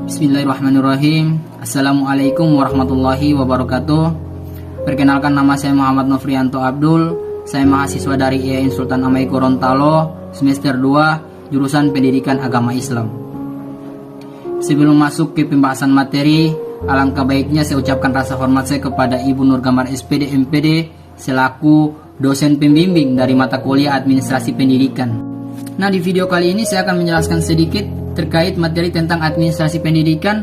Bismillahirrahmanirrahim. Assalamualaikum warahmatullahi wabarakatuh. Perkenalkan, nama saya Muhammad Nofrianto Abdul. Saya mahasiswa dari IAIN Sultan Amai Gorontalo, semester 2, jurusan Pendidikan Agama Islam. Sebelum masuk ke pembahasan materi, alangkah baiknya saya ucapkan rasa hormat saya kepada Ibu Nur Gambar SPD MPD selaku dosen pembimbing dari mata kuliah Administrasi Pendidikan. Nah, di video kali ini saya akan menjelaskan sedikit terkait materi tentang administrasi pendidikan,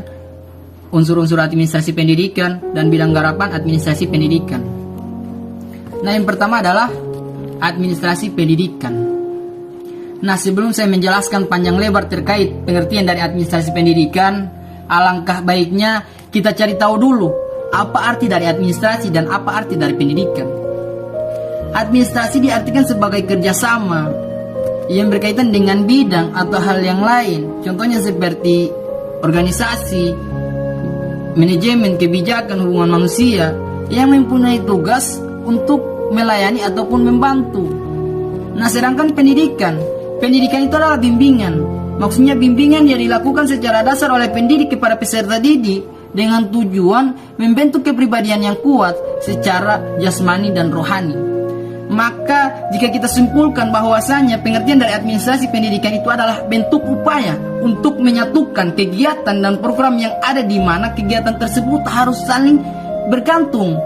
unsur-unsur administrasi pendidikan, dan bidang garapan administrasi pendidikan. Nah, yang pertama adalah administrasi pendidikan. Nah, sebelum saya menjelaskan panjang lebar terkait pengertian dari administrasi pendidikan, alangkah baiknya kita cari tahu dulu apa arti dari administrasi dan apa arti dari pendidikan. Administrasi diartikan sebagai kerjasama yang berkaitan dengan bidang atau hal yang lain, contohnya seperti organisasi, manajemen, kebijakan, hubungan manusia yang mempunyai tugas untuk melayani ataupun membantu. Nah, sedangkan pendidikan itu adalah bimbingan. Maksudnya bimbingan yang dilakukan secara dasar oleh pendidik kepada peserta didik dengan tujuan membentuk kepribadian yang kuat secara jasmani dan rohani. Maka jika kita simpulkan bahwasanya pengertian dari administrasi pendidikan itu adalah bentuk upaya untuk menyatukan kegiatan dan program yang ada, di mana kegiatan tersebut harus saling bergantung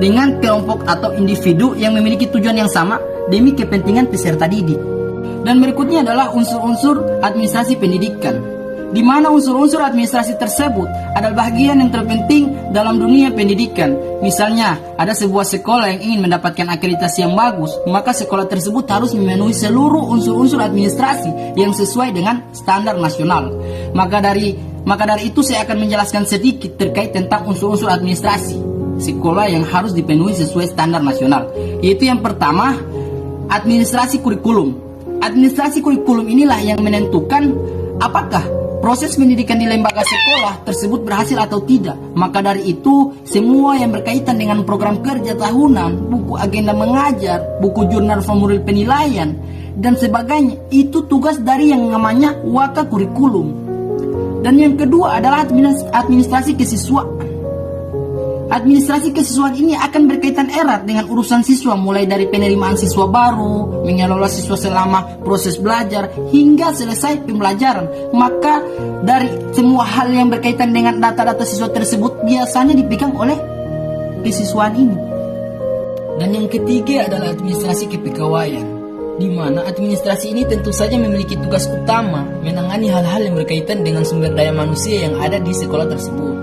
dengan kelompok atau individu yang memiliki tujuan yang sama demi kepentingan peserta didik. Dan berikutnya adalah unsur-unsur administrasi pendidikan, di mana unsur-unsur administrasi tersebut adalah bagian yang terpenting dalam dunia pendidikan. Misalnya, ada sebuah sekolah yang ingin mendapatkan akreditasi yang bagus, maka sekolah tersebut harus memenuhi seluruh unsur-unsur administrasi yang sesuai dengan standar nasional. Maka dari itu saya akan menjelaskan sedikit terkait tentang unsur-unsur administrasi sekolah yang harus dipenuhi sesuai standar nasional. Yaitu yang pertama, administrasi kurikulum. Administrasi kurikulum inilah yang menentukan apakah proses pendidikan di lembaga sekolah tersebut berhasil atau tidak. Maka dari itu, semua yang berkaitan dengan program kerja tahunan, buku agenda mengajar, buku jurnal formulir penilaian, dan sebagainya, itu tugas dari yang namanya waka kurikulum. Dan yang kedua adalah administrasi kesiswaan. Administrasi kesiswaan ini akan berkaitan erat dengan urusan siswa, mulai dari penerimaan siswa baru, mengelola siswa selama proses belajar, hingga selesai pembelajaran. Maka dari semua hal yang berkaitan dengan data-data siswa tersebut biasanya dipegang oleh kesiswaan ini. Dan yang ketiga adalah administrasi kepegawaian, di mana administrasi ini tentu saja memiliki tugas utama menangani hal-hal yang berkaitan dengan sumber daya manusia yang ada di sekolah tersebut,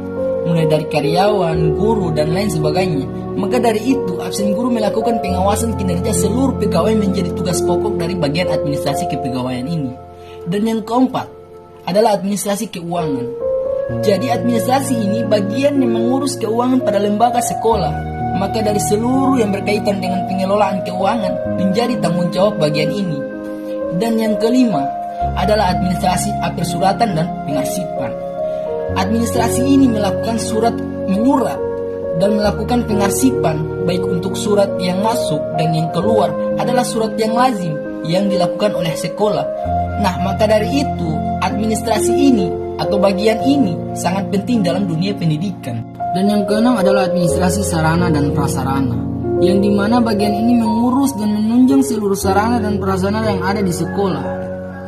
mulai dari karyawan, guru, dan lain sebagainya. Maka dari itu, absen guru melakukan pengawasan kinerja seluruh pegawai menjadi tugas pokok dari bagian administrasi kepegawaian ini. Dan yang keempat adalah administrasi keuangan. Jadi administrasi ini bagian yang mengurus keuangan pada lembaga sekolah. Maka dari seluruh yang berkaitan dengan pengelolaan keuangan menjadi tanggung jawab bagian ini. Dan yang kelima adalah administrasi persuratan dan pengarsipan. Administrasi ini melakukan surat menyurat dan melakukan pengarsipan, baik untuk surat yang masuk dan yang keluar adalah surat yang lazim yang dilakukan oleh sekolah. Nah, maka dari itu administrasi ini atau bagian ini sangat penting dalam dunia pendidikan. Dan yang keenam adalah administrasi sarana dan prasarana, yang dimana bagian ini mengurus dan menunjang seluruh sarana dan prasarana yang ada di sekolah.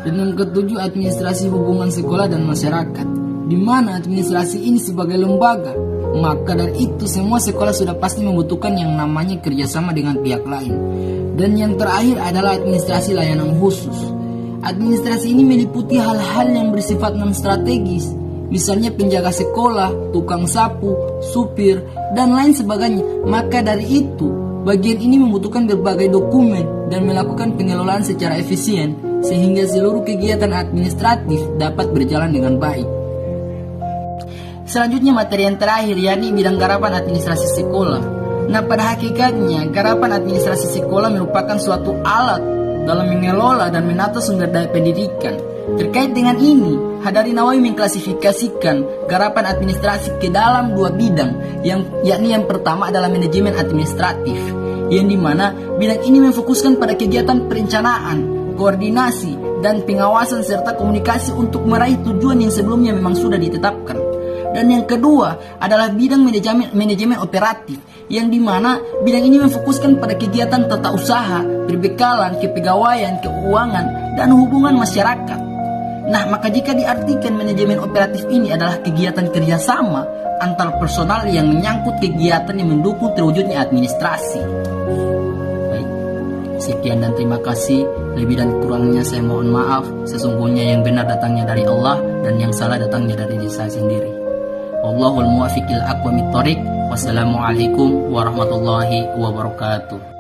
Dan yang ketujuh, administrasi hubungan sekolah dan masyarakat, di mana administrasi ini sebagai lembaga. Maka dari itu semua sekolah sudah pasti membutuhkan yang namanya kerjasama dengan pihak lain. Dan yang terakhir adalah administrasi layanan khusus. Administrasi ini meliputi hal-hal yang bersifat non-strategis, misalnya penjaga sekolah, tukang sapu, supir, dan lain sebagainya. Maka dari itu bagian ini membutuhkan berbagai dokumen dan melakukan pengelolaan secara efisien, sehingga seluruh kegiatan administratif dapat berjalan dengan baik. Selanjutnya materi yang terakhir, yakni bidang garapan administrasi sekolah. Nah, pada hakikatnya garapan administrasi sekolah merupakan suatu alat dalam mengelola dan menata sumber daya pendidikan. Terkait dengan ini, Hadari Nawawi mengklasifikasikan garapan administrasi ke dalam dua bidang, yakni yang pertama adalah manajemen administratif, yang dimana bidang ini memfokuskan pada kegiatan perencanaan, koordinasi, dan pengawasan serta komunikasi untuk meraih tujuan yang sebelumnya memang sudah ditetapkan. Dan yang kedua adalah bidang manajemen operatif, yang dimana bidang ini memfokuskan pada kegiatan tata usaha, perbekalan, kepegawaian, keuangan, dan hubungan masyarakat. Nah, maka jika diartikan manajemen operatif ini adalah kegiatan kerjasama antar personal yang menyangkut kegiatan yang mendukung terwujudnya administrasi. Baik, sekian dan terima kasih. Lebih dan kurangnya saya mohon maaf. Sesungguhnya yang benar datangnya dari Allah dan yang salah datangnya dari diri saya sendiri. Wallahul muwaffiq ila aqwamit thoriq. Wassalamualaikum warahmatullahi wabarakatuh.